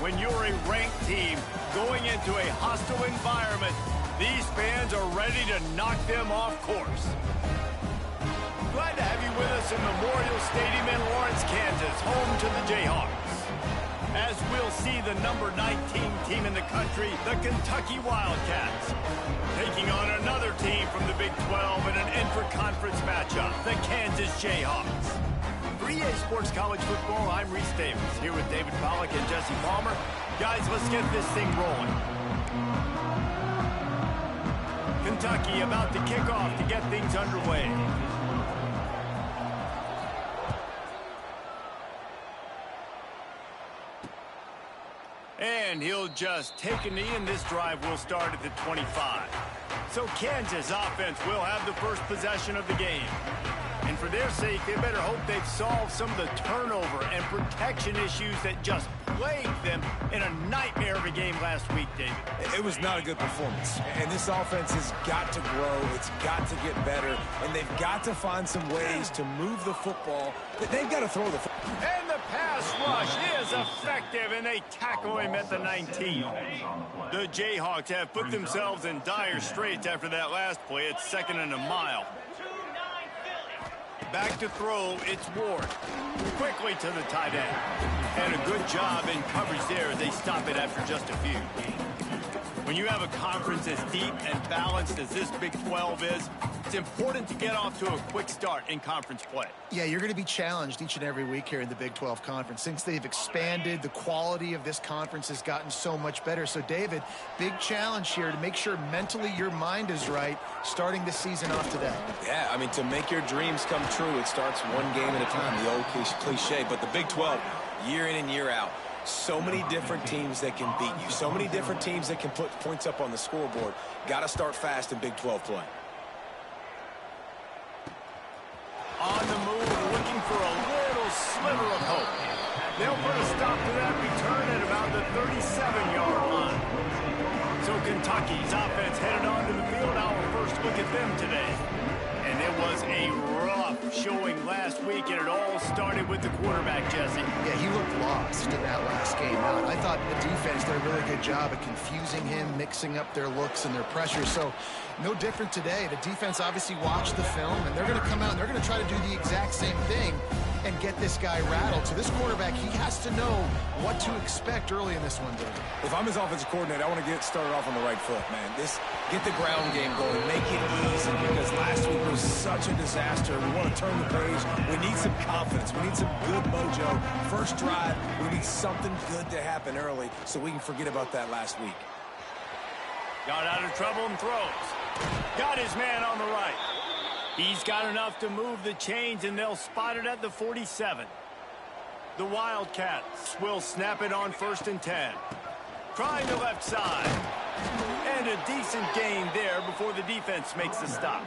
when you're a ranked team going into a hostile environment. These fans are ready to knock them off course. Glad to have you with us in Memorial Stadium in Lawrence, Kansas, home to the Jayhawks. As we'll see the number 19 team in the country, the Kentucky Wildcats, taking on another team from the Big 12 in an intra-conference matchup, the Kansas Jayhawks. For EA Sports College Football, I'm Reese Davis, here with David Pollack and Jesse Palmer. Guys, let's get this thing rolling. Kentucky about to kick off to get things underway. And he'll just take a knee, and this drive will start at the 25. So Kansas offense will have the first possession of the game. And for their sake, they better hope they've solved some of the turnover and protection issues that just plagued them in a nightmare of a game last week, David. It was not a good performance. And this offense has got to grow. It's got to get better. And they've got to find some ways to move the football. They've got to throw the football. And the pass rush is effective, and they tackle him at the 19. The Jayhawks have put themselves in dire straits after that last play. It's 2nd and a mile. Back to throw, it's Ward. Quickly to the tight end. And a good job in coverage there as they stop it after just a few. When you have a conference as deep and balanced as this Big 12 is, it's important to get off to a quick start in conference play. Yeah, you're going to be challenged each and every week here in the Big 12 Conference. Since they've expanded, the quality of this conference has gotten so much better. So, David, big challenge here to make sure mentally your mind is right starting the season off today. Yeah, I mean, to make your dreams come true, it starts one game at a time, the old cliche. But the Big 12, year in and year out, so many different teams that can beat you, so many different teams that can put points up on the scoreboard. Got to start fast in Big 12 play. On the move, looking for a little sliver of hope. They'll put a stop to that return at about the 37-yard line. So Kentucky's offense headed onto the field. Our first look at them today. And it was a rough showing last week, and it all started with the quarterback, Jesse. Yeah, he looked lost in that last game out. I thought the defense did a really good job of confusing him, mixing up their looks and their pressure. So no different today. The defense obviously watched the film, and they're going to come out and they're going to try to do the exact same thing and get this guy rattled. So this quarterback, he has to know what to expect early in this one, David. If I'm his offensive coordinator, I want to get started off on the right foot, man. Get the ground game going, make it easy, because last week was such a disaster. We want to turn the page. We need some confidence. We need some good mojo. First drive, we need something good to happen early so we can forget about that last week. Got out of trouble and throws. Got his man on the right. He's got enough to move the chains, and they'll spot it at the 47. The Wildcats will snap it on 1st and 10. Trying the left side. And a decent gain there before the defense makes the stop.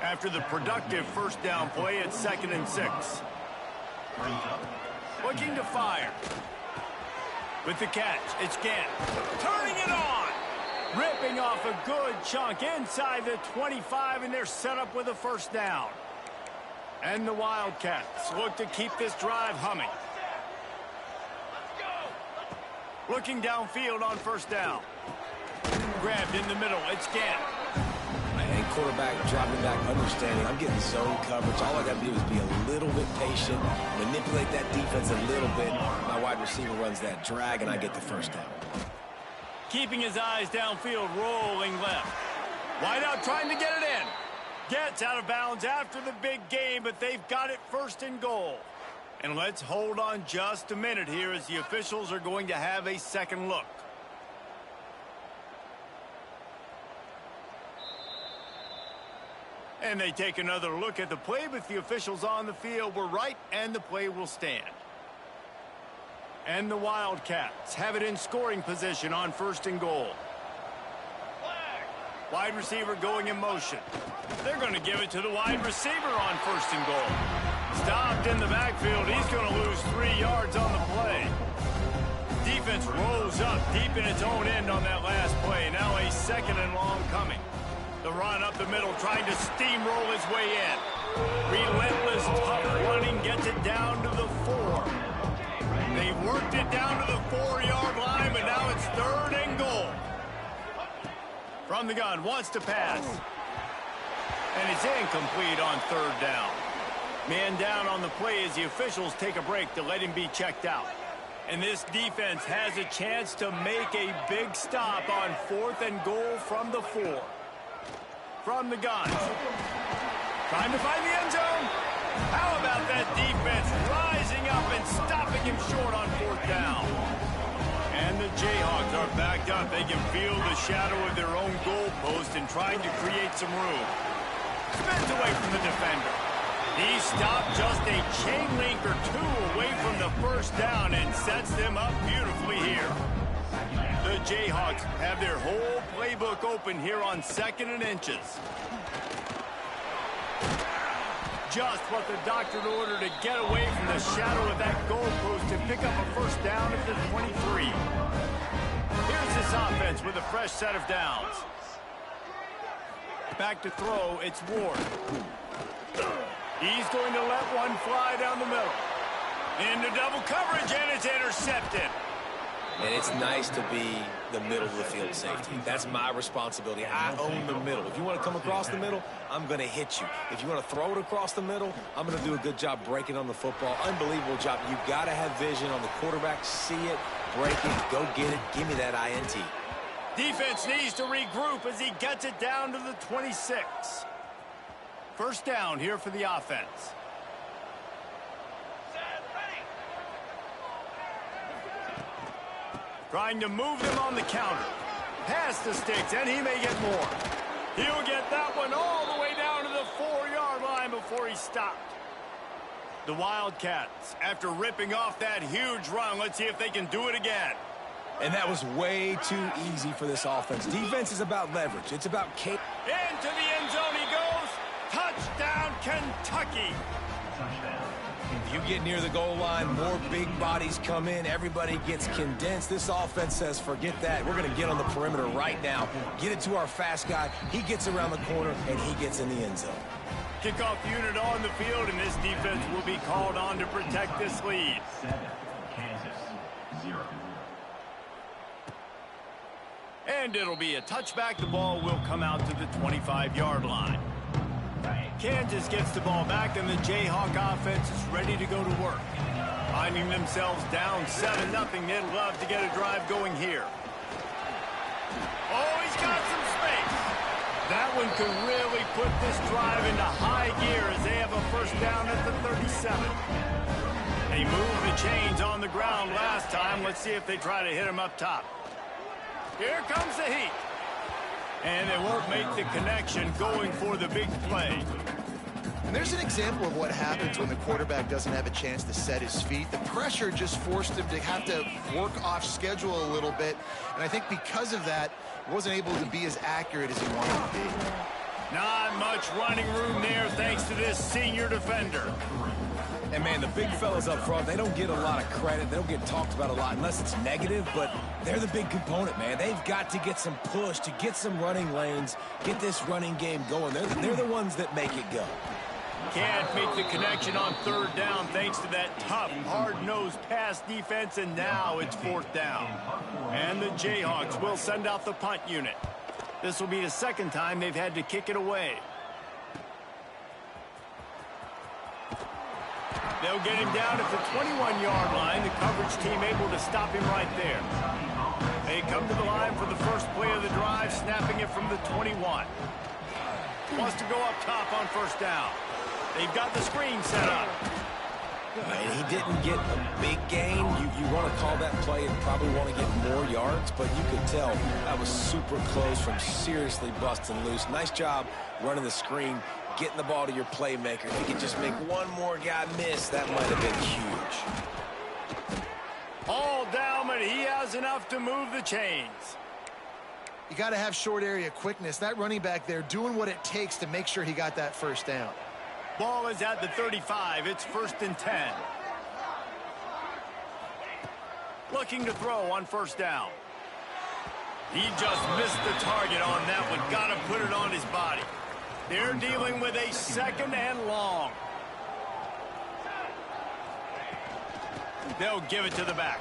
After the productive first down play, it's 2nd and 6. Looking to fire. With the catch, it's Gant. Turning it on. Ripping off a good chunk inside the 25, and they're set up with a first down. And the Wildcats look to keep this drive humming. Looking downfield on 1st down. Grabbed in the middle, it's Gant. And quarterback dropping back, understanding. I'm getting zone coverage. All I got to do is be a little bit patient, manipulate that defense a little bit. My wide receiver runs that drag, and I get the first down. Keeping his eyes downfield, rolling left. Wide out trying to get it in. Gets out of bounds after the big game, but they've got it 1st and goal. And let's hold on just a minute here as the officials are going to have a second look. And they take another look at the play, but the officials on the field were right, and the play will stand. And the Wildcats have it in scoring position on 1st and goal. Wide receiver going in motion. They're going to give it to the wide receiver on 1st and goal. Stopped in the backfield. He's going to lose 3 yards on the play. Defense rose up deep in its own end on that last play. Now a 2nd and long coming. The run up the middle, trying to steamroll his way in. Relentless, tough running, gets it down to the 4. They worked it down to the 4, From the gun, wants to pass. And it's incomplete on third down. Man down on the play as the officials take a break to let him be checked out. And this defense has a chance to make a big stop on 4th and goal from the 4. From the gun. Trying to find the end zone. How about that defense rising up and stopping him short on 4th down? And the Jayhawks are backed up. They can feel the shadow of their own goalpost and trying to create some room. Spins away from the defender. He stopped just a chain link or 2 away from the first down and sets them up beautifully here. The Jayhawks have their whole playbook open here on 2nd and inches. Just what the doctor ordered to get away from the shadow of that goalpost and pick up a first down at the 23. Here's this offense with a fresh set of downs. Back to throw, it's Ward. He's going to let one fly down the middle. Into double coverage, and it's intercepted. And it's nice to be the middle of the field safety. That's my responsibility. I own the middle. If you want to come across the middle, I'm going to hit you. If you want to throw it across the middle, I'm going to do a good job breaking on the football. Unbelievable job. You've got to have vision on the quarterback. See it, break it, go get it. Give me that INT. Defense needs to regroup as he gets it down to the 26. First down here for the offense. Trying to move them on the counter. Past the sticks, and he may get more. He'll get that one all the way down to the 4-yard line before he stopped. The Wildcats, after ripping off that huge run, let's see if they can do it again. And that was way too easy for this offense. Defense is about leverage. It's about Into the end zone he goes. Touchdown, Kentucky. If you get near the goal line, more big bodies come in. Everybody gets condensed. This offense says, forget that. We're going to get on the perimeter right now. Get it to our fast guy. He gets around the corner, and he gets in the end zone. Kickoff unit on the field, and this defense will be called on to protect this lead. 7, Kansas, 0. And it'll be a touchback. The ball will come out to the 25-yard line. Kansas gets the ball back, and the Jayhawk offense is ready to go to work. Finding themselves down 7-0, they'd love to get a drive going here. Oh, he's got some space. That one could really put this drive into high gear as they have a first down at the 37. They moved the chains on the ground last time. Let's see if they try to hit him up top. Here comes the heat. And they won't make the connection going for the big play. And there's an example of what happens when the quarterback doesn't have a chance to set his feet. The pressure just forced him to have to work off schedule a little bit. And I think because of that, he wasn't able to be as accurate as he wanted to be. Not much running room there thanks to this senior defender. And, man, the big fellas up front, they don't get a lot of credit. They don't get talked about a lot unless it's negative, but they're the big component, man. They've got to get some push, to get some running lanes, get this running game going. They're the ones that make it go. Can't make the connection on third down thanks to that tough, hard-nosed pass defense, and now it's 4th down. And the Jayhawks will send out the punt unit. This will be the second time they've had to kick it away. They'll get him down at the 21-yard line. The coverage team able to stop him right there. They come to the line for the first play of the drive, snapping it from the 21. Wants to go up top on first down. They've got the screen set up. And he didn't get a big gain. You want to call that play and probably want to get more yards, but you could tell that was super close from seriously busting loose. Nice job running the screen, getting the ball to your playmaker. If you could just make one more guy miss, that might have been huge. All down, but he has enough to move the chains. You got to have short area quickness. That running back there doing what it takes to make sure he got that first down. Ball is at the 35. It's 1st and 10. Looking to throw on first down. He just missed the target on that one. Got to put it on his body. They're dealing with a 2nd and long. They'll give it to the back.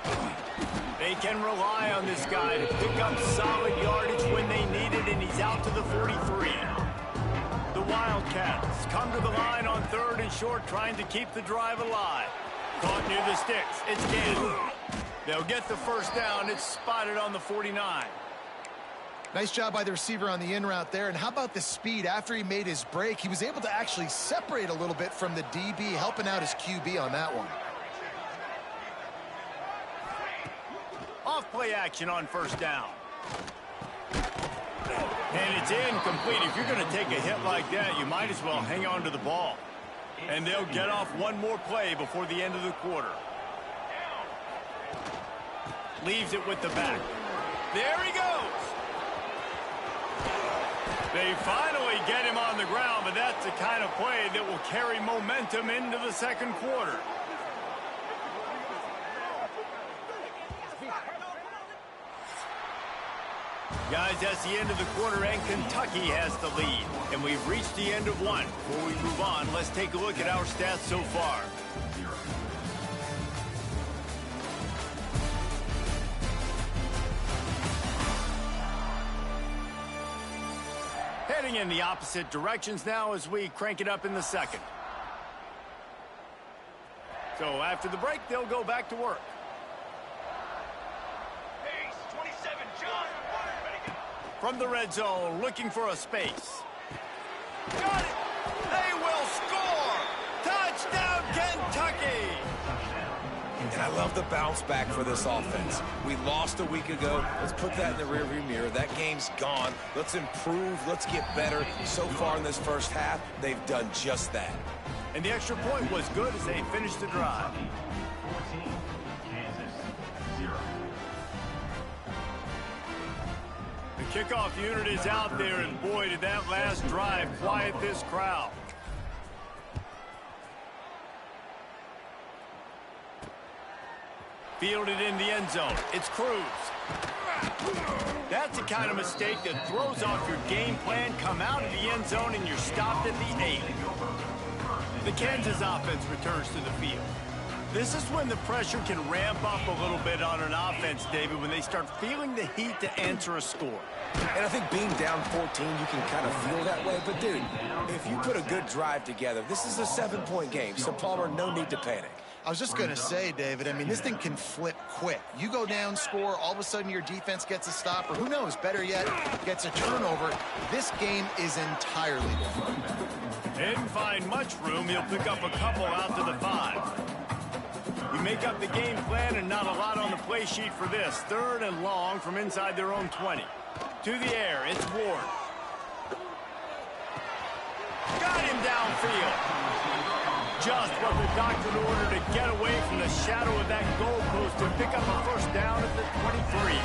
They can rely on this guy to pick up solid yardage when they need it, and he's out to the 43. The Wildcats come to the line on 3rd and short, trying to keep the drive alive. Caught near the sticks. It's Gannon. They'll get the first down. It's spotted on the 49. Nice job by the receiver on the in route there. And how about the speed? After he made his break, he was able to actually separate a little bit from the DB, helping out his QB on that one. Off-play action on first down. And it's incomplete. If you're going to take a hit like that, you might as well hang on to the ball. And they'll get off one more play before the end of the quarter. Leaves it with the back. There he goes. They finally get him on the ground, but that's the kind of play that will carry momentum into the second quarter. Guys, that's the end of the quarter, and Kentucky has the lead. And we've reached the end of one. Before we move on, let's take a look at our stats so far. Heading in the opposite directions now as we crank it up in the second. So after the break, they'll go back to work. From the red zone, looking for a space. Got it! They will score! Touchdown, Kentucky! And I love the bounce back for this offense. We lost a week ago. Let's put that in the rearview mirror. That game's gone. Let's improve. Let's get better. So far in this first half, they've done just that. And the extra point was good as they finished the drive. 14, Kansas 0. The kickoff unit is out there, and boy, did that last drive quiet this crowd. Fielded in the end zone. It's Cruz. That's the kind of mistake that throws off your game plan. Come out of the end zone, and you're stopped at the 8. The Kansas offense returns to the field. This is when the pressure can ramp up a little bit on an offense, David, when they start feeling the heat to answer a score. And I think being down 14, you can kind of feel that way. But, dude, if you put a good drive together, this is a 7-point game. So, Palmer, no need to panic. I was just going to say, David, I mean, this thing can flip quick. You go down, score, all of a sudden your defense gets a stop, or who knows, better yet, gets a turnover. This game is entirely different. Didn't find much room. He'll pick up a couple out to the 5. You make up the game plan, and not a lot on the play sheet for this. 3rd and long from inside their own 20. To the air, it's Ward. Got him downfield. Just what the doctor ordered to get away from the shadow of that goalpost and pick up a first down at the 23.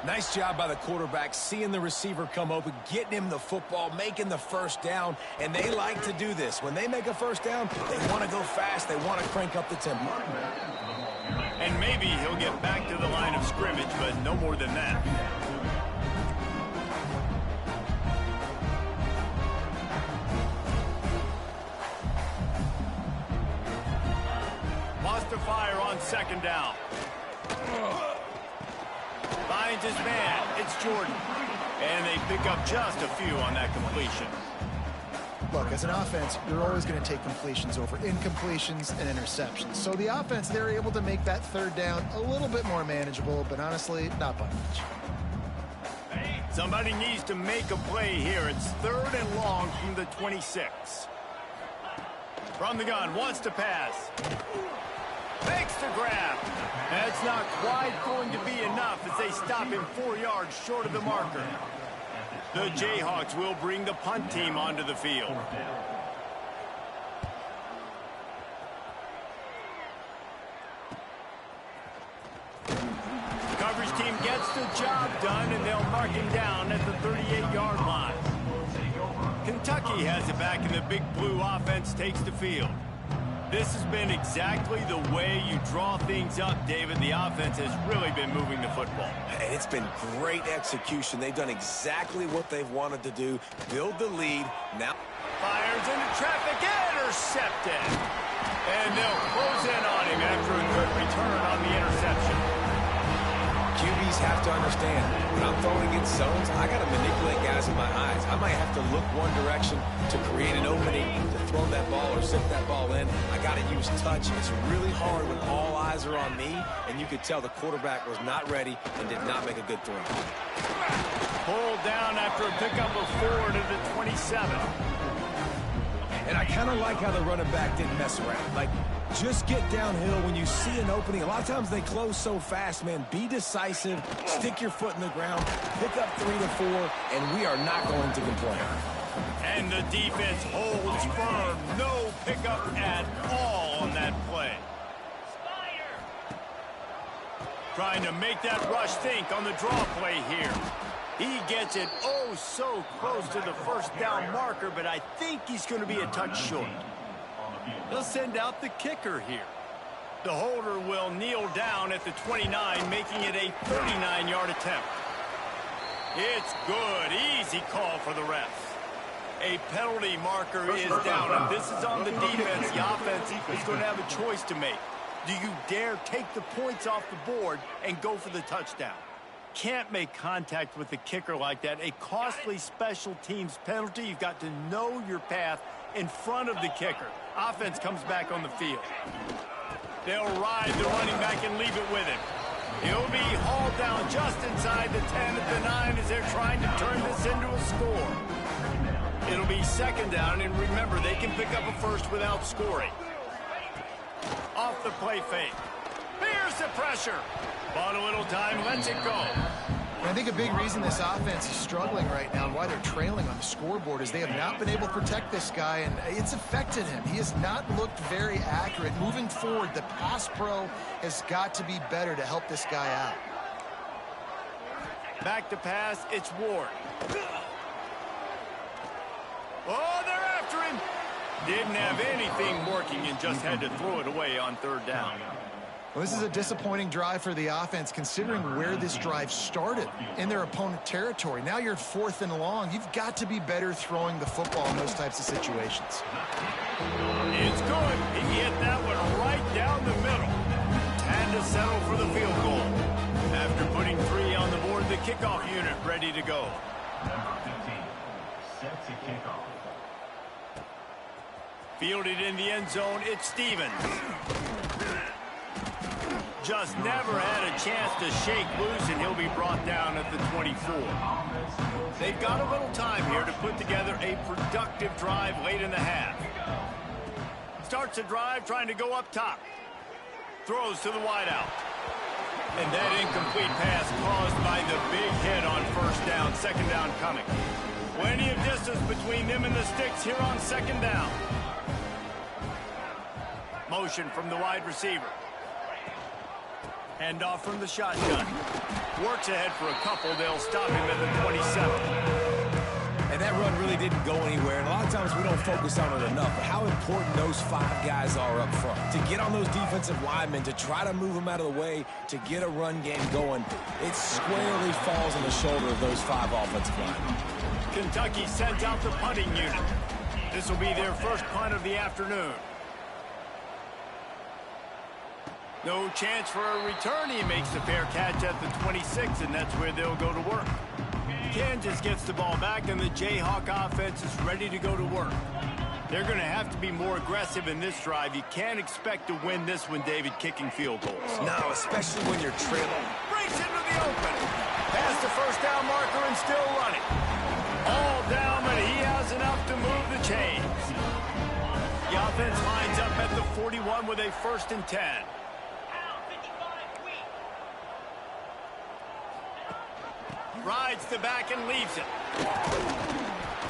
Nice job by the quarterback, seeing the receiver come open, getting him the football, making the first down, and they like to do this. When they make a first down, they want to go fast. They want to crank up the tempo. And maybe he'll get back to the line of scrimmage, but no more than that. Lost to fire on 2nd down. Finds his man. It's Jordan. And they pick up just a few on that completion. Look, as an offense, you're always going to take completions over incompletions and interceptions. So the offense, they're able to make that 3rd down a little bit more manageable, but honestly, not by much. Somebody needs to make a play here. It's 3rd and long from the 26. From the gun, wants to pass. Makes the grab. That's not quite going to be enough as they stop him 4 yards short of the marker. The Jayhawks will bring the punt team onto the field. The coverage team gets the job done, and they'll mark him down at the 38-yard line. Kentucky has it back, and the big blue offense takes the field. This has been exactly the way you draw things up, David. The offense has really been moving the football. And it's been great execution. They've done exactly what they've wanted to do, build the lead. Now fires into traffic, intercepted. And they'll close in on him after a good return on the interception. have to understand, when I'm throwing against zones, I got to manipulate guys with my eyes. I might have to look one direction to create an opening to throw that ball or zip that ball in. I got to use touch. It's really hard when all eyes are on me, and you could tell the quarterback was not ready and did not make a good throw. Pulled down after a pickup of 4 to the 27. And I kind of like how the running back didn't mess around. Like, just get downhill when you see an opening. A lot of times they close so fast, man. Be decisive, stick your foot in the ground, pick up 3 to 4, and we are not going to complain. And the defense holds firm. No pickup at all on that play. Trying to make that rush think on the draw play here. He gets it oh so close to the first down marker, but I think he's going to be a touch short. They'll send out the kicker here. The holder will kneel down at the 29, making it a 39-yard attempt. It's good. Easy call for the refs. A penalty marker is down, and this is on the defense. The offense is going to have a choice to make. Do you dare take the points off the board and go for the touchdown? Can't make contact with the kicker like that. A costly special teams penalty. You've got to know your path in front of the kicker. Offense comes back on the field. They'll ride the running back and leave it with him. He'll be hauled down just inside the 10 at the 9 as they're trying to turn this into a score. It'll be second down, and remember, they can pick up a first without scoring. Off the play fake. Here's the pressure. Bought a little time, lets it go. I think a big reason this offense is struggling right now and why they're trailing on the scoreboard is they have not been able to protect this guy, and it's affected him. He has not looked very accurate. Moving forward, the pass pro has got to be better to help this guy out. Back to pass, it's Ward. Oh, they're after him. Didn't have anything working and just had to throw it away on third down. Well, this is a disappointing drive for the offense, considering where this drive started, in their opponent territory. Now you're 4th and long. You've got to be better throwing the football in those types of situations. It's good. He hit that one right down the middle. Had to settle for the field goal. After putting 3 on the board, the kickoff unit ready to go. Number 15, set to kickoff. Fielded in the end zone, it's Stevens. Just never had a chance to shake loose, and he'll be brought down at the 24. They've got a little time here to put together a productive drive late in the half. Starts a drive trying to go up top. Throws to the wideout. And that incomplete pass caused by the big hit on first down. Second down coming. Plenty of distance between them and the sticks here on second down. Motion from the wide receiver. Handoff from the shotgun. Works ahead for a couple. They'll stop him at the 27. And that run really didn't go anywhere. And a lot of times we don't focus on it enough. But how important those 5 guys are up front. To get on those defensive linemen, to try to move them out of the way, to get a run game going, it squarely falls on the shoulder of those 5 offensive linemen. Kentucky sends out the punting unit. This will be their first punt of the afternoon. No chance for a return. He makes the fair catch at the 26, and that's where they'll go to work. Kansas gets the ball back, and the Jayhawk offense is ready to go to work. They're going to have to be more aggressive in this drive. You can't expect to win this one, David, kicking field goals. No, especially when you're trailing. Breaks into the open. Past the first down marker and still running. All down, but he has enough to move the chains. The offense lines up at the 41 with a 1st and 10. Rides the back and leaves it.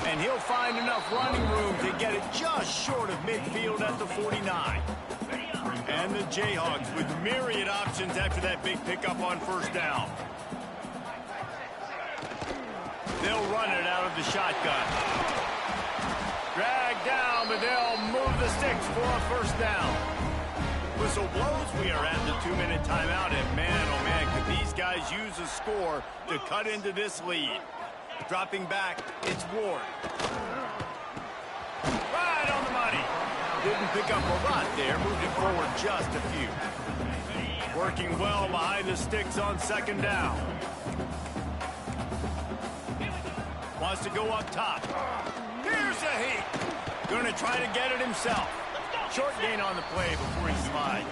And he'll find enough running room to get it just short of midfield at the 49. And the Jayhawks with myriad options after that big pickup on first down. They'll run it out of the shotgun. Drag down, but they'll move the sticks for a first down. Whistle blows. We are at the 2-minute timeout, and man, oh man, could these guys use a score to cut into this lead. Dropping back, it's Ward. Right on the money. Didn't pick up a lot there, moved it forward just a few. Working well behind the sticks on second down. Wants to go up top. Here's a heat. Going to try to get it himself. Short gain on the play before he slides.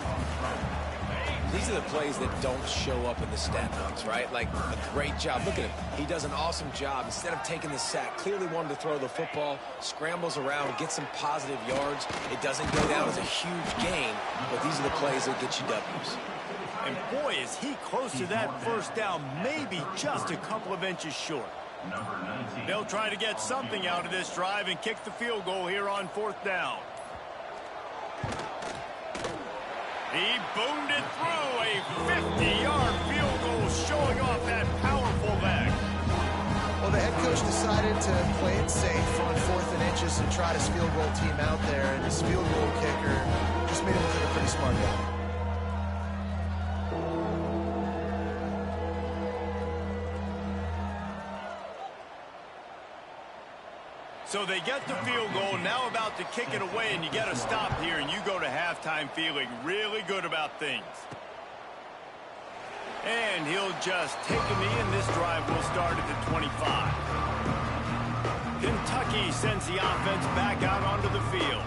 These are the plays that don't show up in the stat books, right? Like a great job. Look at him. He does an awesome job. Instead of taking the sack, clearly wanted to throw the football, scrambles around, get some positive yards. It doesn't go down as a huge gain, but these are the plays that get you W's. And boy, is he close to that first down, maybe just a couple of inches short. They'll try to get something out of this drive and kick the field goal here on fourth down. He boomed it through a 50-yard field goal, showing off that powerful leg. Well, the head coach decided to play it safe on 4th and inches and try his field goal team out there, and his field goal kicker just made him look like a pretty smart guy. So they get the field goal, now about to kick it away, and you get a stop here, and you go to halftime feeling really good about things. And he'll just take a knee, and this drive will start at the 25. Kentucky sends the offense back out onto the field.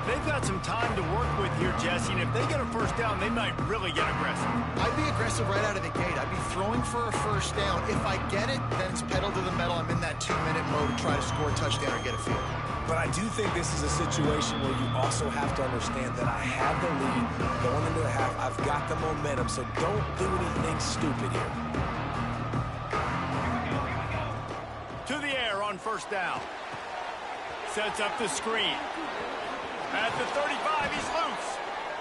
They've got some time to work with here, Jesse, and if they get a first down, they might really get aggressive. I'd be aggressive right out of the gate. I'd be throwing for a first down. If I get it, then it's pedal to the metal. I'm in that 2-minute mode to try to score a touchdown or get a field. But I do think this is a situation where you also have to understand that I have the lead going into the half. I've got the momentum, so don't do anything stupid here. To the air on first down. Sets up the screen. At the 35, he's loose.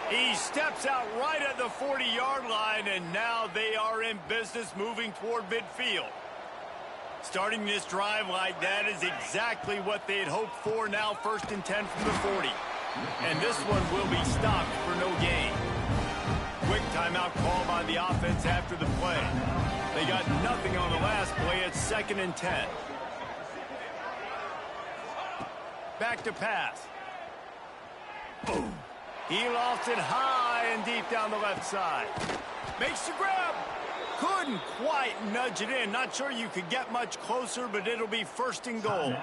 He steps out right at the 40-yard line, and now they are in business moving toward midfield. Starting this drive like that is exactly what they had hoped for. Now 1st and 10 from the 40. And this one will be stopped for no gain. Quick timeout call by the offense after the play. They got nothing on the last play. It's 2nd and 10. Back to pass. Boom. He lost it high and deep down the left side. Makes the grab. Couldn't quite nudge it in. Not sure you could get much closer, but it'll be 1st and goal.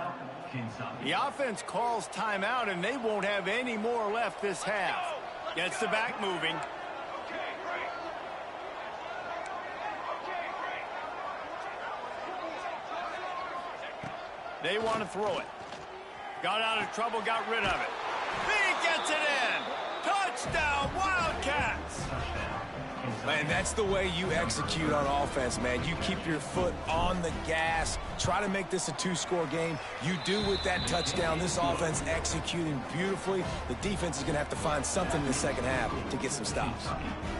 The offense calls timeout, and they won't have any more left this half. Gets the back moving. They want to throw it. Got out of trouble, got rid of it. He gets it in. Touchdown, Wildcats. Man, that's the way you execute on offense, man. You keep your foot on the gas. Try to make this a 2-score game. You do with that touchdown. This offense executing beautifully. The defense is going to have to find something in the second half to get some stops.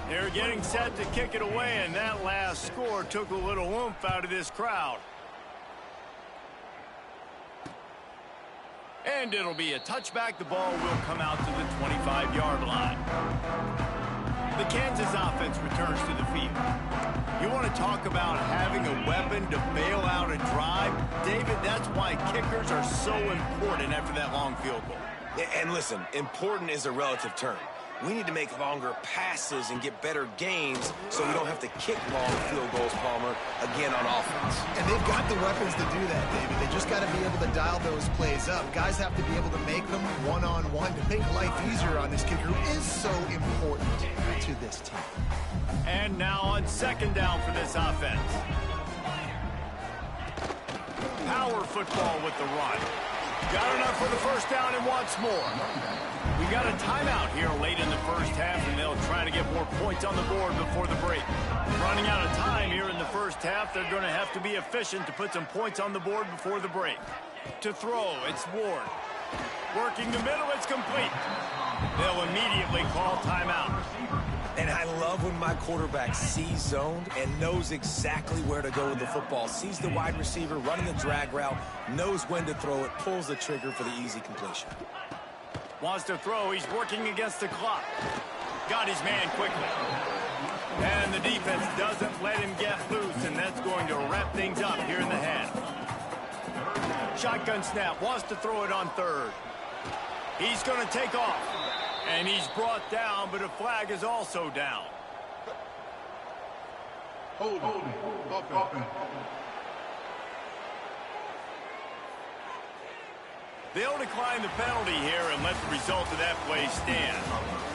They're getting set to kick it away, and that last score took a little oomph out of this crowd. And it'll be a touchback. The ball will come out to the 25-yard line. The Kansas offense returns to the field. You want to talk about having a weapon to bail out a drive? David, that's why kickers are so important after that long field goal. And listen, important is a relative term. We need to make longer passes and get better gains so we don't have to kick long field goals, Palmer, again on offense. And they've got the weapons to do that, David. They just got to be able to dial those plays up. Guys have to be able to make them one-on-one to make life easier on this kicker, who is so important to this team. And now on 2nd down for this offense. Power football with the run. Got enough for the first down and wants more. We got a timeout here late in the first half, and they'll try to get more points on the board before the break. Running out of time here in the first half, they're going to have to be efficient to put some points on the board before the break. To throw, it's Ward. Working the middle, it's complete. They'll immediately call timeout. And I love when my quarterback sees zoned and knows exactly where to go with the football. Sees the wide receiver running the drag route, knows when to throw it, pulls the trigger for the easy completion. Wants to throw, he's working against the clock. Got his man quickly. And the defense doesn't let him get loose, and that's going to wrap things up here in the half. Shotgun snap, wants to throw it on 3rd. He's going to take off. And he's brought down, but a flag is also down. Offense. They'll decline the penalty here and let the result of that play stand.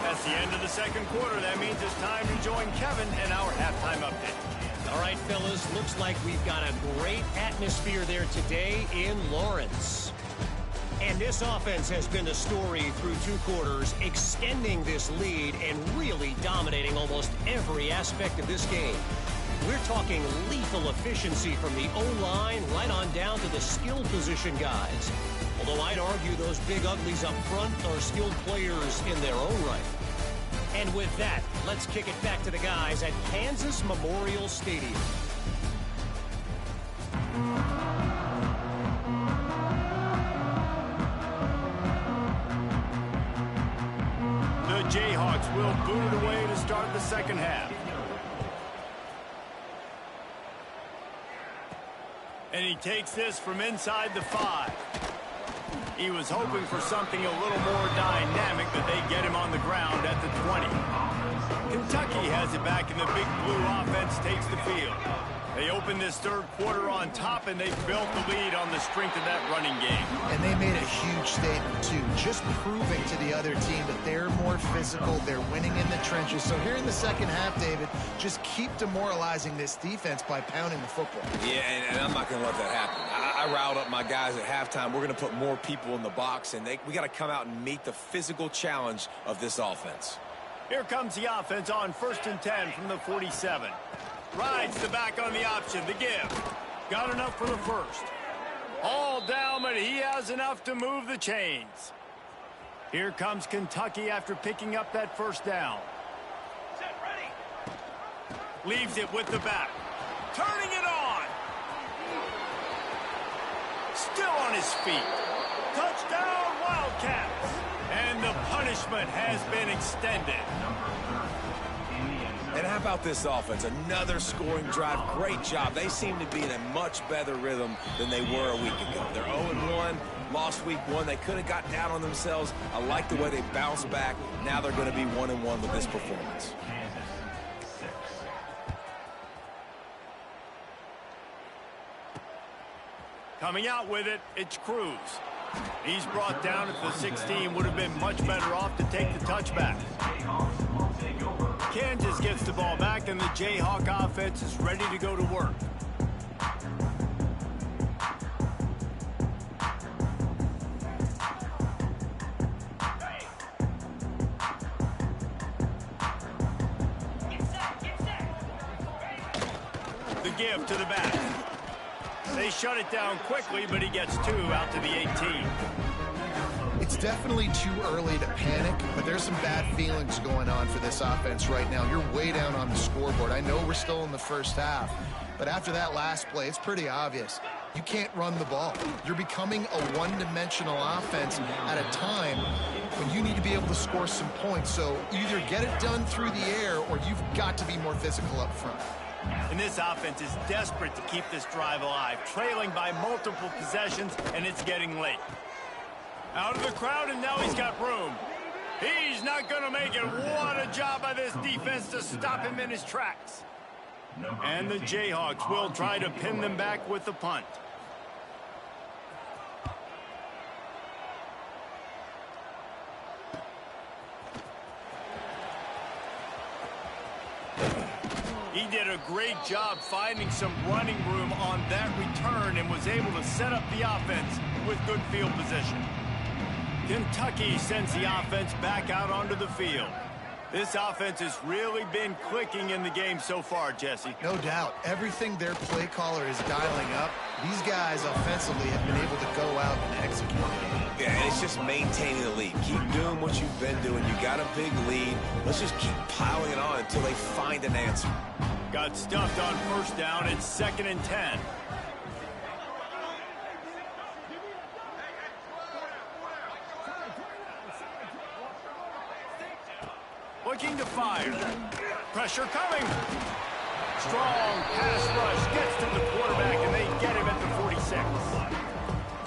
That's the end of the second quarter. That means it's time to join Kevin and our halftime update. All right, fellas, looks like we've got a great atmosphere there today in Lawrence. And this offense has been the story through 2 quarters, extending this lead and really dominating almost every aspect of this game. We're talking lethal efficiency from the O-line right on down to the skill position guys. Although I'd argue those big uglies up front are skilled players in their own right. And with that, let's kick it back to the guys at Kansas Memorial Stadium. The Jayhawks will boot it away to start the second half. And he takes this from inside the 5. He was hoping for something a little more dynamic, but they get him on the ground at the 20. Kentucky has it back, and the Big Blue offense takes the field. They open this third quarter on top, and they've built the lead on the strength of that running game. And they made a huge statement, too, just proving to the other team that they're more physical, they're winning in the trenches. So here in the second half, David, just keep demoralizing this defense by pounding the football. Yeah, and I'm not going to let that happen. I riled up my guys at halftime. We're going to put more people in the box, and we got to come out and meet the physical challenge of this offense. Here comes the offense on 1st and 10 from the 47. Rides the back on the option, the give. Got enough for the first. All down, but he has enough to move the chains. Here comes Kentucky after picking up that first down. Set, ready. Leaves it with the back. Turning it on. Still on his feet. Touchdown, Wildcats. And the punishment has been extended. And how about this offense? Another scoring drive. Great job. They seem to be in a much better rhythm than they were a week ago. They're 0-1, lost week 1. They could have got down on themselves. I like the way they bounced back. Now they're going to be 1-1 with this performance. Coming out with it, it's Cruz. He's brought down at the 16. Would have been much better off to take the touchback. Kansas gets the ball back, and the Jayhawk offense is ready to go to work. The give to the back. They shut it down quickly, but he gets 2 out to the 18. It's definitely too early to panic, but there's some bad feelings going on for this offense right now. You're way down on the scoreboard. I know we're still in the first half, but after that last play, it's pretty obvious. You can't run the ball. You're becoming a one-dimensional offense at a time when you need to be able to score some points. So either get it done through the air or you've got to be more physical up front. And this offense is desperate to keep this drive alive, trailing by multiple possessions, and it's getting late. Out of the crowd, and now he's got room. He's not going to make it. What a job by this defense to stop him in his tracks. And the Jayhawks will try to pin them back with the punt. He did a great job finding some running room on that return and was able to set up the offense with good field position. Kentucky sends the offense back out onto the field. This offense has really been clicking in the game so far, Jesse. No doubt. Everything their play caller is dialing up, these guys offensively have been able to go out and execute. Yeah, and it's just maintaining the lead. Keep doing what you've been doing. You got a big lead. Let's just keep piling it on until they find an answer. Got stuffed on first down. It's 2nd and 10. Looking to fire. Pressure coming. Strong pass rush gets to the quarterback, and they get him at the 46.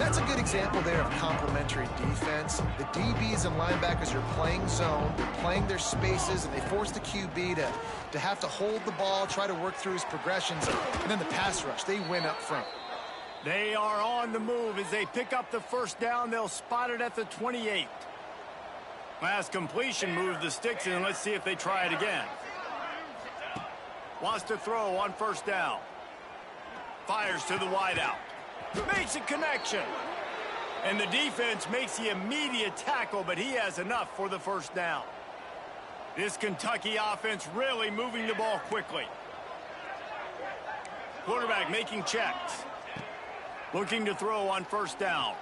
That's a good example there of complementary defense. The DBs and linebackers are playing zone, they're playing their spaces, and they force the QB to have to hold the ball, try to work through his progressions, and then the pass rush, they win up front. They are on the move. As they pick up the first down, they'll spot it at the 28. Last completion moves the sticks in. Let's see if they try it again. Wants to throw on first down. Fires to the wideout. Makes a connection. And the defense makes the immediate tackle, but he has enough for the first down. This Kentucky offense really moving the ball quickly. Quarterback making checks. Looking to throw on first down.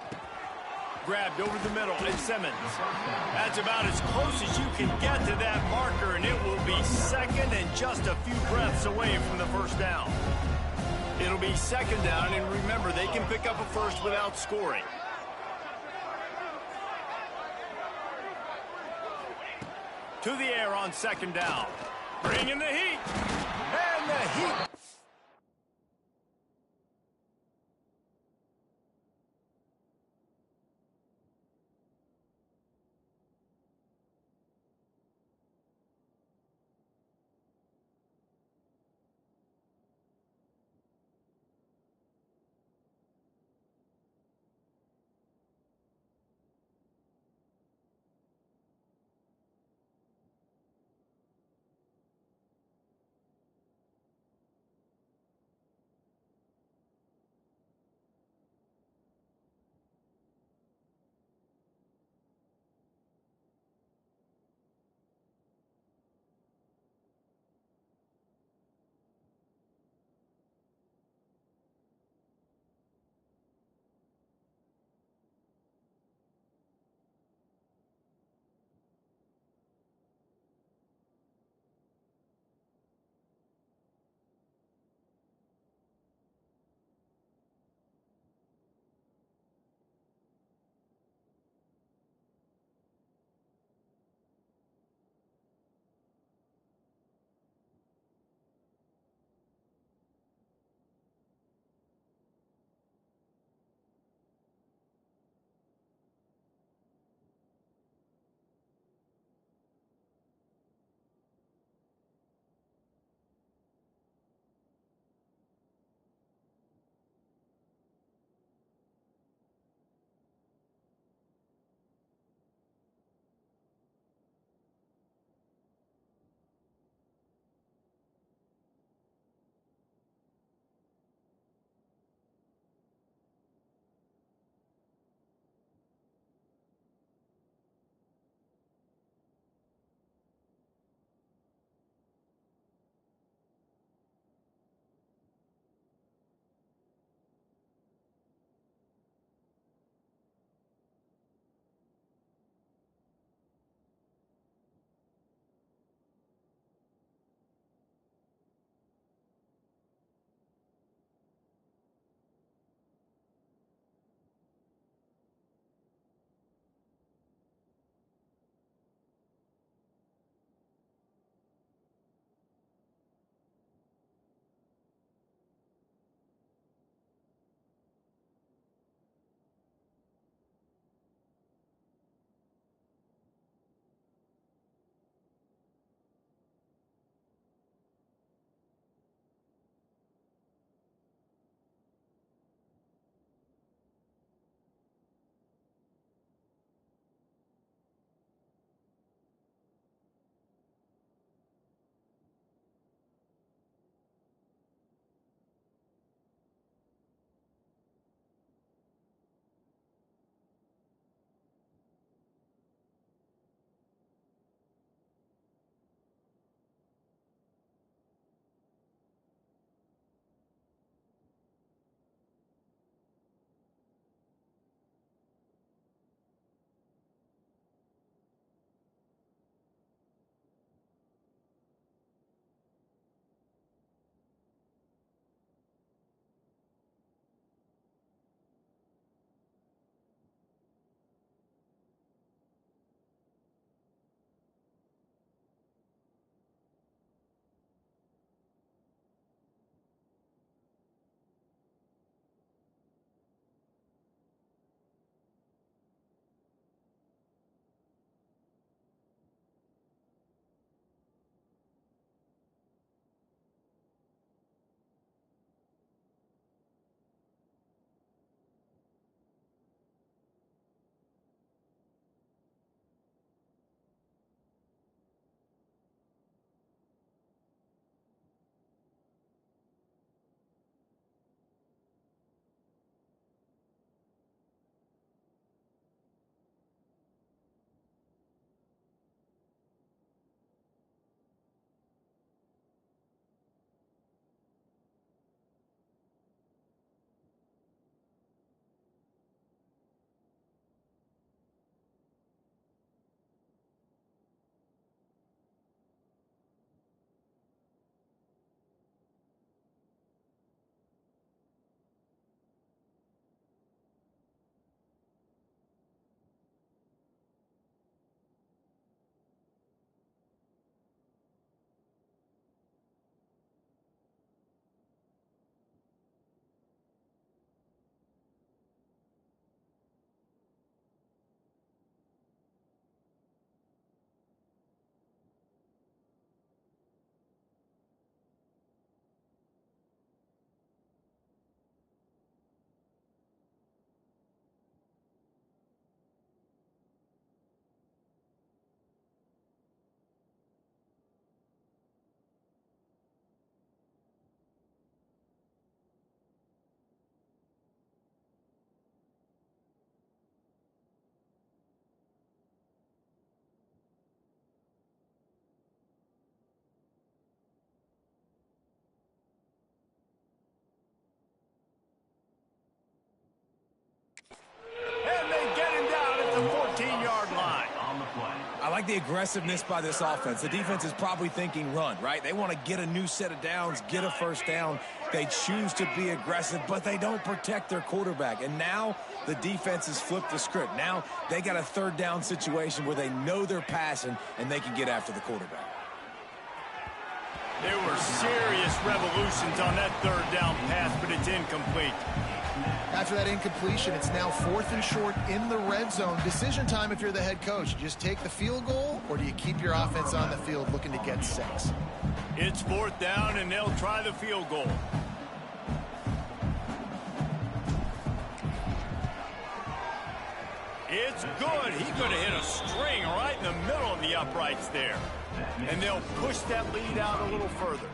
Grabbed over the middle, and Simmons. That's about as close as you can get to that marker, and it will be second and just a few breaths away from the first down. It'll be second down, and remember, they can pick up a first without scoring. To the air on second down. Bringing the heat. And the heat. like the aggressiveness by this offense. The defense is probably thinking run, right? They want to get a new set of downs, get a first down. They choose to be aggressive, but they don't protect their quarterback. And now the defense has flipped the script. Now they got a third down situation where they know they're passing and they can get after the quarterback. There were serious revolutions on that third down pass, but it's incomplete. After that incompletion, it's now 4th and short in the red zone. Decision time if you're the head coach. You just take the field goal, or do you keep your offense on the field looking to get 6? It's 4th down, and they'll try the field goal. It's good. He could have hit a string right in the middle of the uprights there. And they'll push that lead out a little further.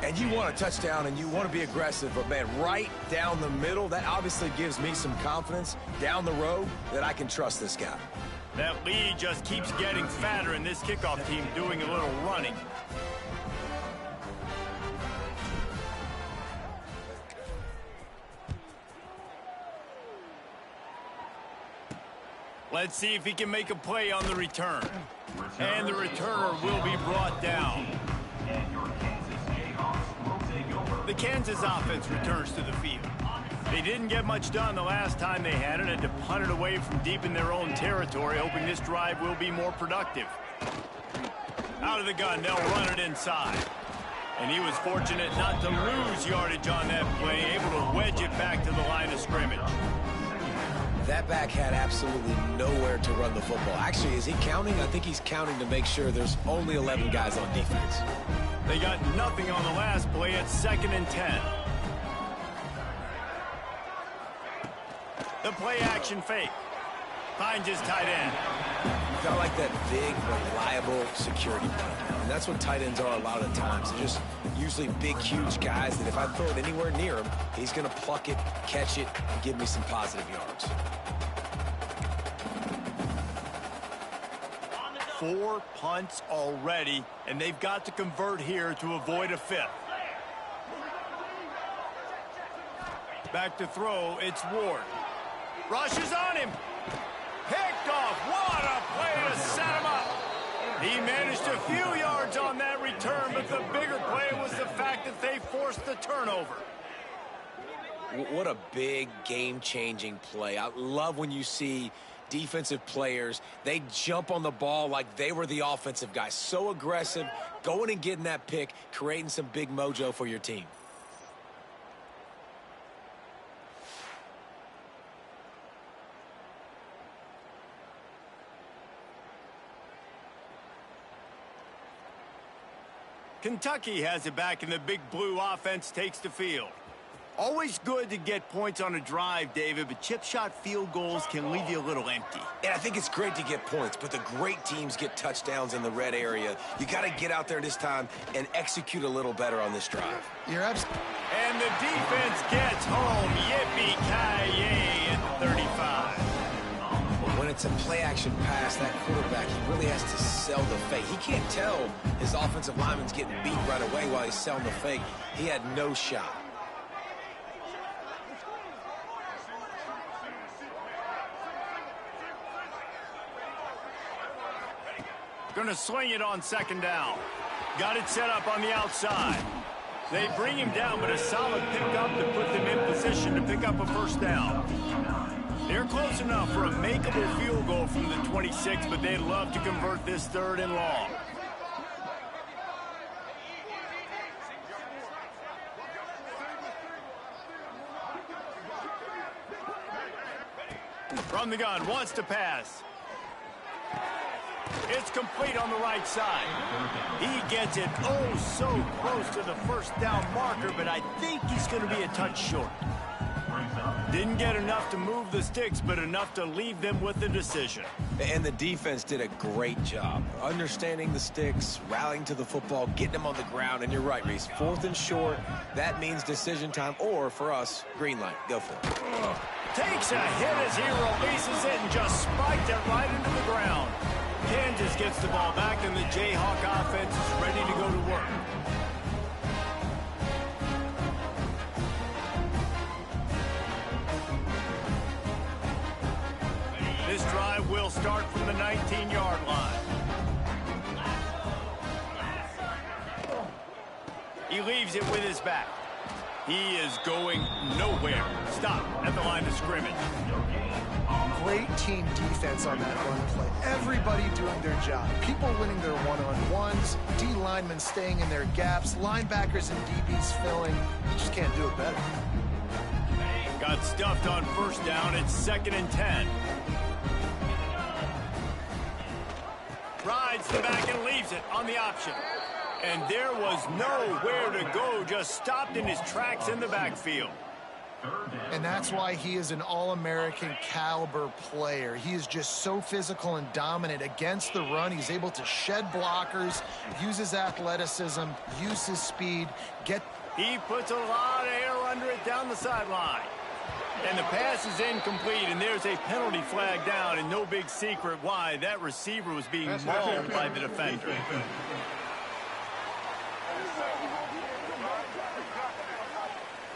And you want a touchdown and you want to be aggressive, but man, right down the middle, that obviously gives me some confidence down the road that I can trust this guy. That lead just keeps getting fatter, and this kickoff team doing a little running. Let's see if he can make a play on the return. And the returner will be brought down. The Kansas offense returns to the field. They didn't get much done the last time they had it, and to punt it away from deep in their own territory, hoping this drive will be more productive. Out of the gun, they'll run it inside. And he was fortunate not to lose yardage on that play, able to wedge it back to the line of scrimmage. That back had absolutely nowhere to run the football. Actually, is he counting? I think he's counting to make sure there's only 11 guys on defense. They got nothing on the last play at 2nd and 10. The play action fake. Finds his tight end. Got like that big, reliable security blanket. And that's what tight ends are a lot of the times. They're just usually big, huge guys that if I throw it anywhere near him, he's going to pluck it, catch it, and give me some positive yards. 4 punts already, and they've got to convert here to avoid a 5th. Back to throw, it's Ward. Rushes on him. Picked off. What a play to set him up. He managed a few yards on that return, but the bigger play was the fact that they forced the turnover. What a big game-changing play. I love when you see defensive players, they jump on the ball like they were the offensive guys. So aggressive, going and getting that pick, creating some big mojo for your team. Kentucky has it back, and the big blue offense takes the field. Always good to get points on a drive, David, but chip shot field goals can leave you a little empty. And I think it's great to get points, but the great teams get touchdowns in the red area. You got to get out there this time and execute a little better on this drive. You're absolutely. And the defense gets home. Yippee-ki-yay at 35. When it's a play-action pass, that quarterback, he really has to sell the fake. He can't tell his offensive lineman's getting beat right away while he's selling the fake. He had no shot. Going to swing it on 2nd down. Got it set up on the outside. They bring him down, but a solid pickup to put them in position to pick up a 1st down. They're close enough for a makeable field goal from the 26, but they'd love to convert this 3rd and long. From the gun, wants to pass. It's complete on the right side. He gets it oh so close to the 1st down marker, but I think he's going to be a touch short. Didn't get enough to move the sticks, but enough to leave them with the decision. And the defense did a great job understanding the sticks, rallying to the football, getting them on the ground. And you're right, Reese. 4th and short, that means decision time, or for us, green light. Go for it. Takes a hit as he releases it and just spiked it right into the ground. Kansas gets the ball back, and the Jayhawk offense is ready to go to work. This drive will start from the 19-yard line. He leaves it with his back. He is going nowhere. Stop at the line of scrimmage. Great team defense on that run play. Everybody doing their job. People winning their one-on-ones, D linemen staying in their gaps, linebackers and DBs filling. You just can't do it better. Got stuffed on first down. It's 2nd and 10. Rides the back and leaves it on the option. And there was nowhere to go, just stopped in his tracks in the backfield. And that's why he is an All-American caliber player. He is just so physical and dominant against the run. He's able to shed blockers, use his athleticism, use his speed, He puts a lot of air under it down the sideline. And the pass is incomplete, and there's a penalty flag down, and no big secret why. That receiver was being mauled by the defender.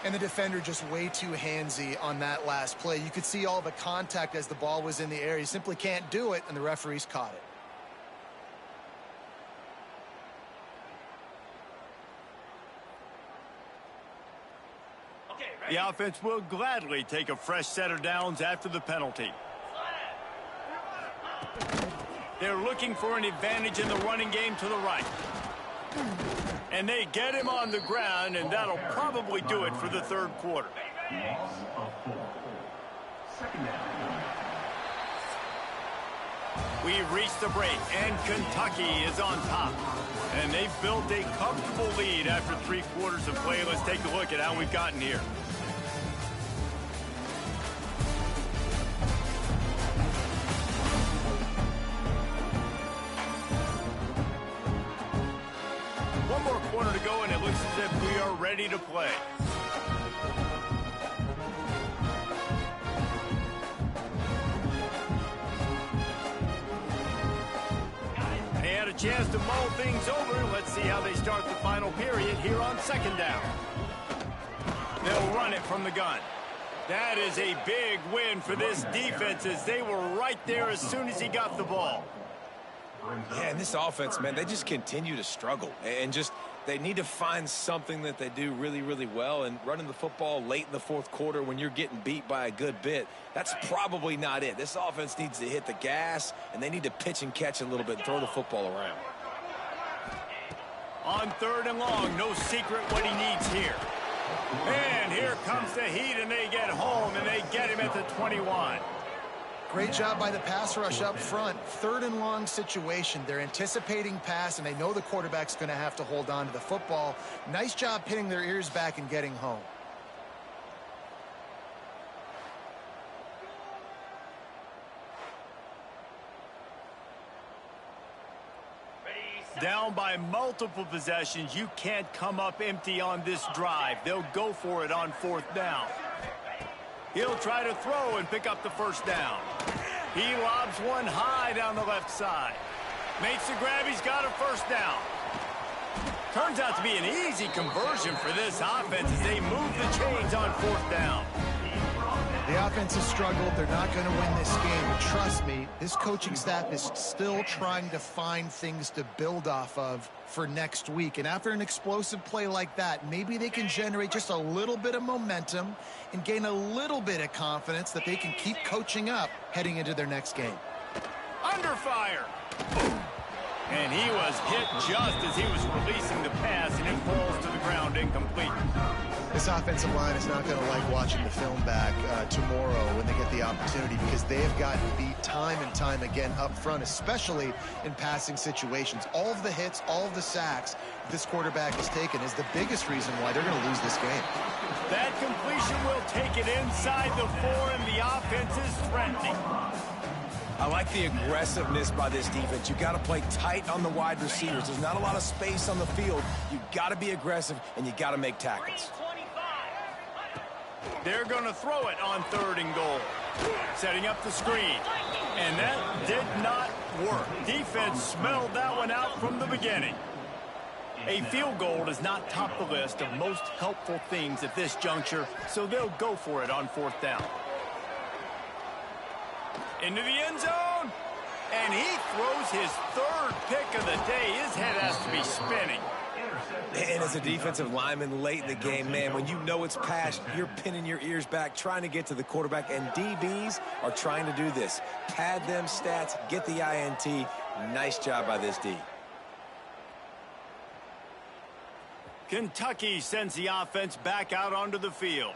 And the defender just way too handsy on that last play. You could see all the contact as the ball was in the air. He simply can't do it, and the referees caught it. The offense will gladly take a fresh set of downs after the penalty. They're looking for an advantage in the running game to the right. And they get him on the ground, and that'll probably do it for the third quarter. Loss of 4. 2nd down. We've reached the break, and Kentucky is on top. And they've built a comfortable lead after 3 quarters of play. Let's take a look at how we've gotten here. One more quarter to go, and it looks as if we are ready to play. They had a chance to mull things over. Let's see how they start the final period here on 2nd down. They'll run it from the gun. That is a big win for this defense, as they were right there as soon as he got the ball. Yeah, and this offense, man, they just continue to struggle. And just, they need to find something that they do really, really well. And running the football late in the 4th quarter when you're getting beat by a good bit, that's probably not it. This offense needs to hit the gas, and they need to pitch and catch a little bit and throw the football around. On 3rd and long, no secret what he needs here. And here comes the Heat, and they get home, and they get him at the 21. Great job by the pass rush up front. 3rd and long situation. They're anticipating pass, and they know the quarterback's going to have to hold on to the football. Nice job pinning their ears back and getting home. Down by multiple possessions, you can't come up empty on this drive. They'll go for it on 4th down. He'll try to throw and pick up the 1st down. He lobs one high down the left side. Makes the grab. He's got a 1st down. Turns out to be an easy conversion for this offense as they move the chains on 4th down. The offense has struggled. They're not going to win this game. But trust me, this coaching staff is still trying to find things to build off of for next week. And after an explosive play like that, maybe they can generate just a little bit of momentum and gain a little bit of confidence that they can keep coaching up heading into their next game. Under fire. And he was hit just as he was releasing the pass, and it falls to the ground incomplete. This offensive line is not going to like watching the film back tomorrow when they get the opportunity, because they have gotten beat time and time again up front, especially in passing situations. All of the hits, all of the sacks this quarterback has taken is the biggest reason why they're going to lose this game. That completion will take it inside the 4, and the offense is threatening. I like the aggressiveness by this defense. You got to play tight on the wide receivers. There's not a lot of space on the field. You got to be aggressive, and you got to make tackles. They're going to throw it on 3rd and goal. Setting up the screen. And that did not work. Defense smelled that one out from the beginning. A field goal does not top the list of most helpful things at this juncture, so they'll go for it on 4th down. into the end zone. And he throws his third pick of the day. His head has to be spinning. And as a defensive lineman late in the game, man, when you know it's past, you're pinning your ears back, trying to get to the quarterback, and DBs are trying to do this. Pad them stats, get the INT. Nice job by this D. Kentucky sends the offense back out onto the field.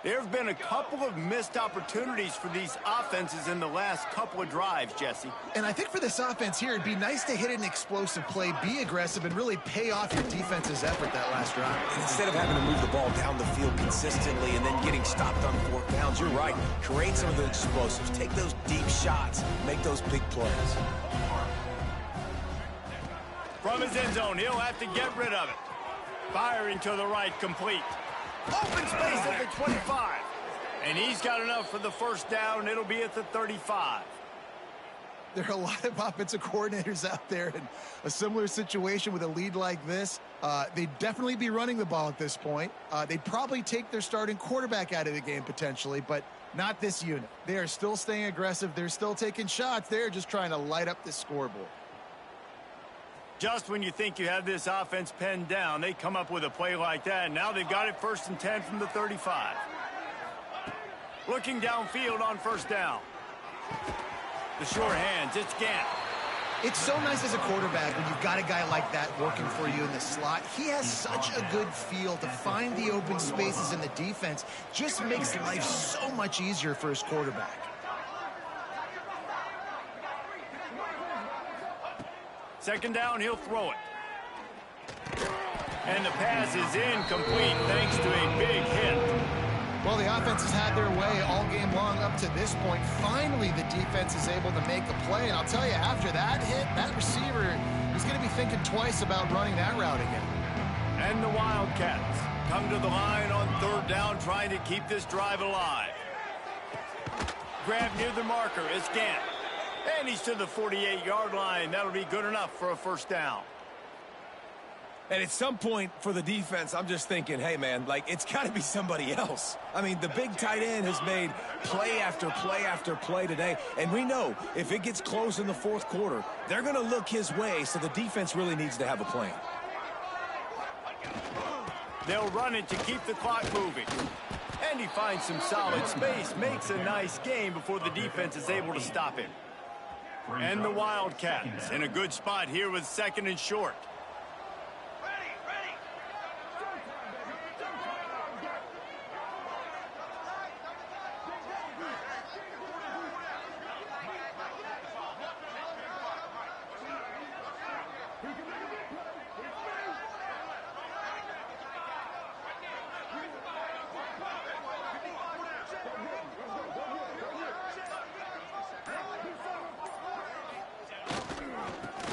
There have been a couple of missed opportunities for these offenses in the last couple of drives, Jesse. And I think for this offense here, it'd be nice to hit an explosive play, be aggressive, and really pay off your defense's effort that last drive. And instead of having to move the ball down the field consistently and then getting stopped on 4th downs, you're right. Create some of the explosives. Take those deep shots. Make those big plays. From his end zone, he'll have to get rid of it. Firing to the right, complete. Open space at the 25. And he's got enough for the first down. It'll be at the 35. There are a lot of offensive coordinators out there in a similar situation with a lead like this. They'd definitely be running the ball at this point. They'd probably take their starting quarterback out of the game potentially, but not this unit. They are still staying aggressive. They're still taking shots. They're just trying to light up the scoreboard. Just when you think you have this offense pinned down, they come up with a play like that. Now they've got it 1st and 10 from the 35. Looking downfield on first down. The short hands, it's Gant. It's so nice as a quarterback when you've got a guy like that working for you in the slot. He has such a good feel to find the open spaces in the defense. Just makes life so much easier for his quarterback. Second down, he'll throw it. And the pass is incomplete thanks to a big hit. Well, the offense has had their way all game long up to this point. Finally, the defense is able to make a play. And I'll tell you, after that hit, that receiver is going to be thinking twice about running that route again. And the Wildcats come to the line on 3rd down, trying to keep this drive alive. Grab near the marker, it's Gant. And he's to the 48-yard line. That'll be good enough for a first down. And at some point for the defense, I'm just thinking, hey, man, like, it's got to be somebody else. I mean, the big tight end has made play after play after play today. And we know if it gets close in the 4th quarter, they're going to look his way, so the defense really needs to have a plan. They'll run it to keep the clock moving. And he finds some solid space, makes a nice game before the defense is able to stop him. And the Wildcats in a good spot here with 2nd and short.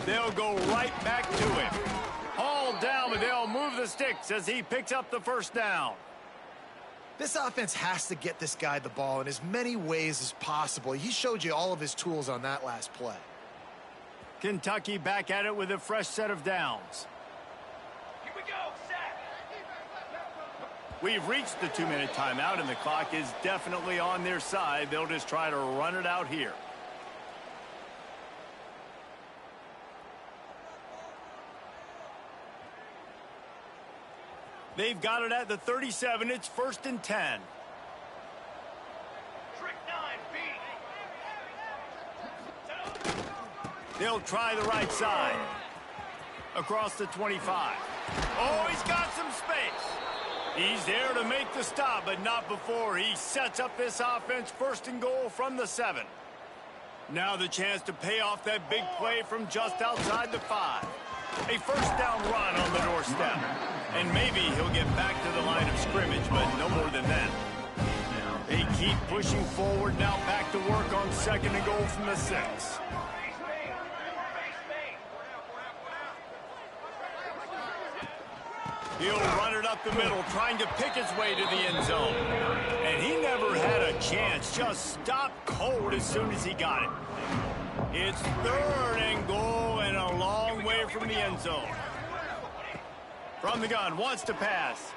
They'll go right back to him. Hauled down, but they'll move the sticks as he picks up the first down. This offense has to get this guy the ball in as many ways as possible. He showed you all of his tools on that last play. Kentucky back at it with a fresh set of downs. Here we go, set. We've reached the 2-minute timeout, and the clock is definitely on their side. They'll just try to run it out here. They've got it at the 37. It's 1st and 10. Trick 9, B. They'll try the right side. Across the 25. Oh, he's got some space. He's there to make the stop, but not before he sets up this offense. 1st and goal from the 7. Now the chance to pay off that big play from just outside the 5. A first down run on the doorstep. And maybe he'll get back to the line of scrimmage, but no more than that. They keep pushing forward now, back to work on 2nd and goal from the 6. He'll run it up the middle, trying to pick his way to the end zone. And he never had a chance, just stopped cold as soon as he got it. It's 3rd and goal and a long way from the end zone. From the gun, wants to pass.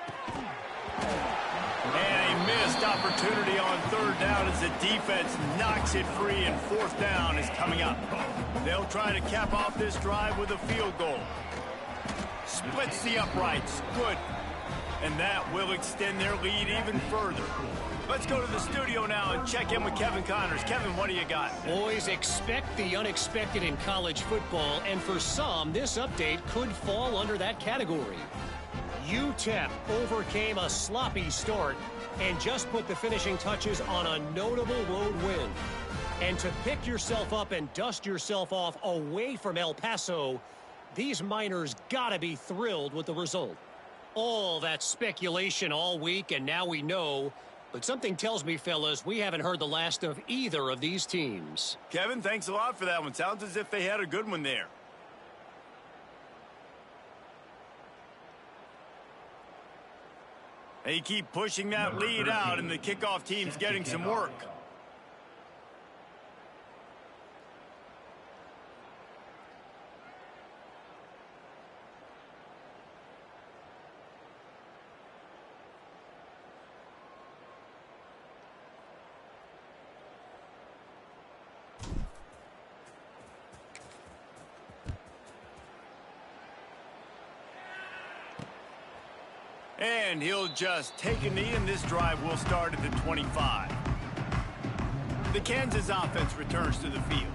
And a missed opportunity on third down as the defense knocks it free, and fourth down is coming up. They'll try to cap off this drive with a field goal. Splits the uprights. Good. And that will extend their lead even further. Let's go to the studio now and check in with Kevin Connors. Kevin, what do you got? Boys, expect the unexpected in college football, and for some, this update could fall under that category. UTEP overcame a sloppy start and just put the finishing touches on a notable road win. And to pick yourself up and dust yourself off away from El Paso, these Miners gotta be thrilled with the result. All that speculation all week, and now we know. But something tells me, fellas, we haven't heard the last of either of these teams. Kevin, thanks a lot for that one. Sounds as if they had a good one there. They keep pushing that lead out, and the kickoff team's getting some work. And he'll just take a knee, and this drive will start at the 25. The Kansas offense returns to the field.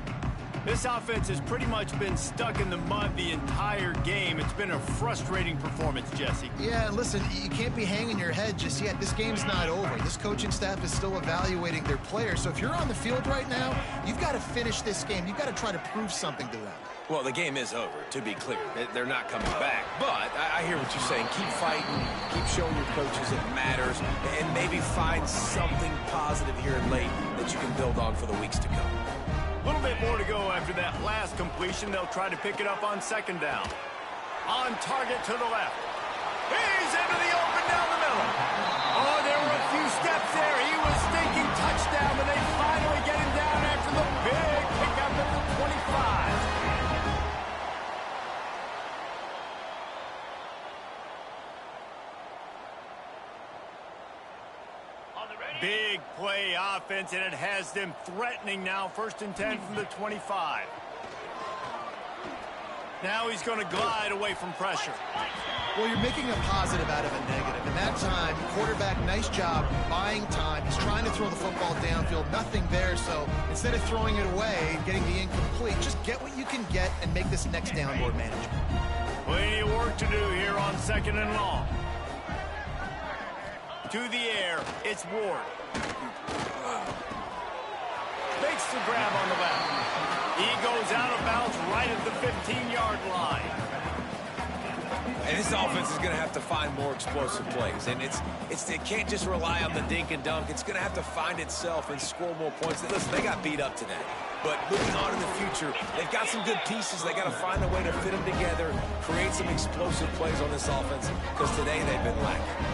This offense has pretty much been stuck in the mud the entire game. It's been a frustrating performance, Jesse. Yeah, and listen, you can't be hanging your head just yet. This game's not over. This coaching staff is still evaluating their players. So if you're on the field right now, you've got to finish this game. You've got to try to prove something to them. Well, the game is over, to be clear. They're not coming back. But I hear what you're saying. Keep fighting. Keep showing your coaches it matters. And maybe find something positive here in late that you can build on for the weeks to come. A little bit more to go after that last completion. They'll try to pick it up on second down. On target to the left. He's into the open down the middle. Oh, there were a few steps there. He was thinking touchdown, but they finally get him down after the big pickup at the 25. Big play offense, and it has them threatening now. 1st and 10 from the 25. Now he's going to glide away from pressure. Well, you're making a positive out of a negative. And that time, quarterback, nice job buying time. He's trying to throw the football downfield. Nothing there, so instead of throwing it away and getting the incomplete, just get what you can get and make this next down more manageable. Plenty of work to do here on 2nd and long. To the air, it's Ward. Makes the grab on the left. He goes out of bounds right at the 15-yard line. And this offense is going to have to find more explosive plays. And it can't just rely on the dink and dunk. It's going to have to find itself and score more points. Listen, they got beat up today. But looking on in the future, they've got some good pieces. They got to find a way to fit them together, create some explosive plays on this offense, because today they've been lacking.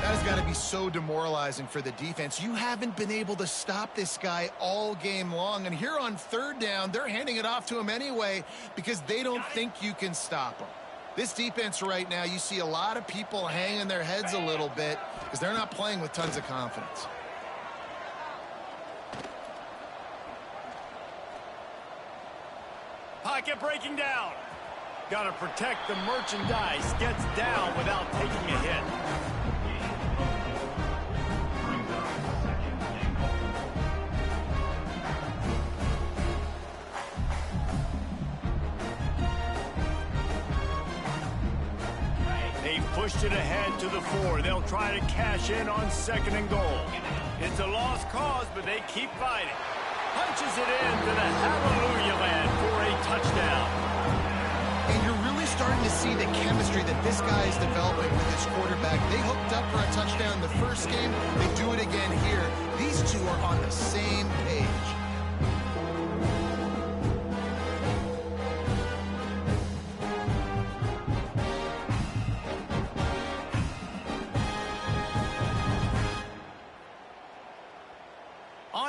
That has got to be so demoralizing for the defense. You haven't been able to stop this guy all game long. And here on 3rd down, they're handing it off to him anyway because they don't think you can stop him. This defense right now, you see a lot of people hanging their heads a little bit because they're not playing with tons of confidence. Pocket breaking down. Got to protect the merchandise. Gets down without taking a hit. Pushed it ahead to the 4. They'll try to cash in on 2nd and goal. It's a lost cause, but they keep fighting. Punches it into the hallelujah land for a touchdown. And you're really starting to see the chemistry that this guy is developing with his quarterback. They hooked up for a touchdown in the first game. They do it again here. These two are on the same page.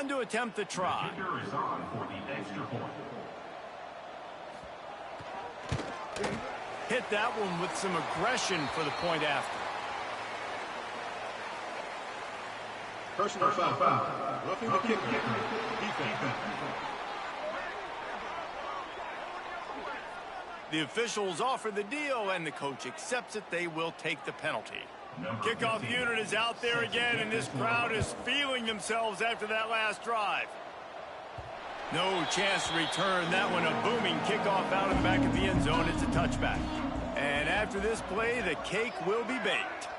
To attempt the try. The kicker is on for the extra point. Hit that one with some aggression for the point after. Personal foul. Roughing the kicker. Defense. The officials offer the deal, and the coach accepts it. They will take the penalty. Kickoff unit is out there again, and this crowd is feeling themselves after that last drive. No chance to return that one. A booming kickoff out of the back of the end zone. It's a touchback. And after this play, the cake will be baked.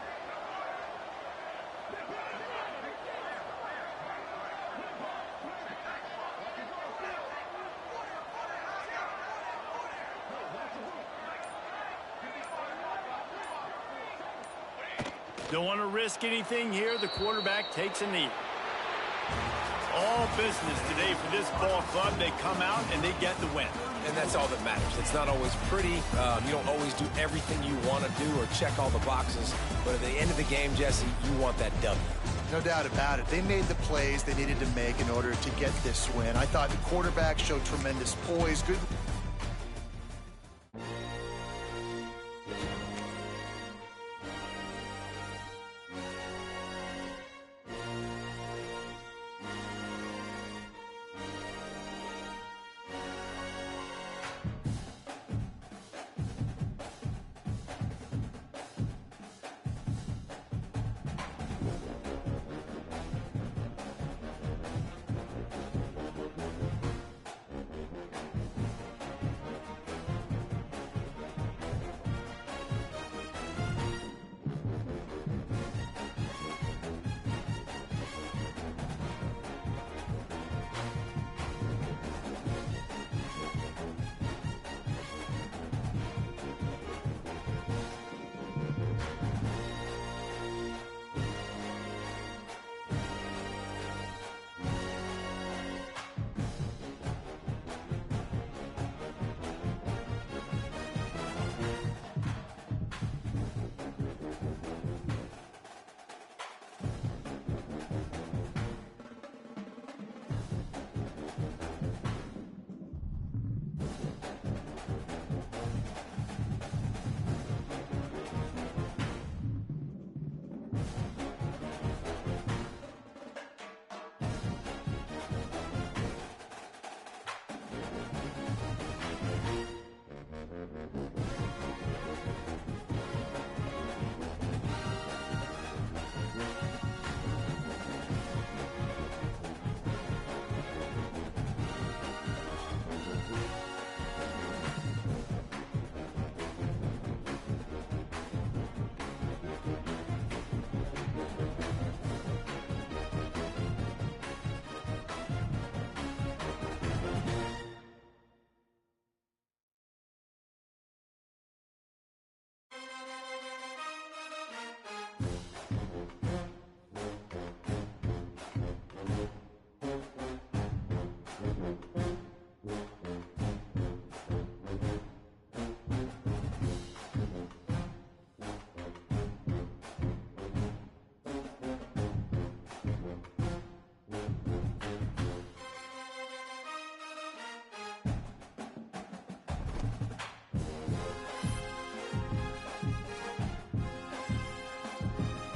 Don't want to risk anything here. The quarterback takes a knee. All business today for this ball club. They come out and they get the win. And that's all that matters. It's not always pretty. You don't always do everything you want to do or check all the boxes. But at the end of the game, Jesse, you want that W. No doubt about it. They made the plays they needed to make in order to get this win. I thought the quarterback showed tremendous poise. Good.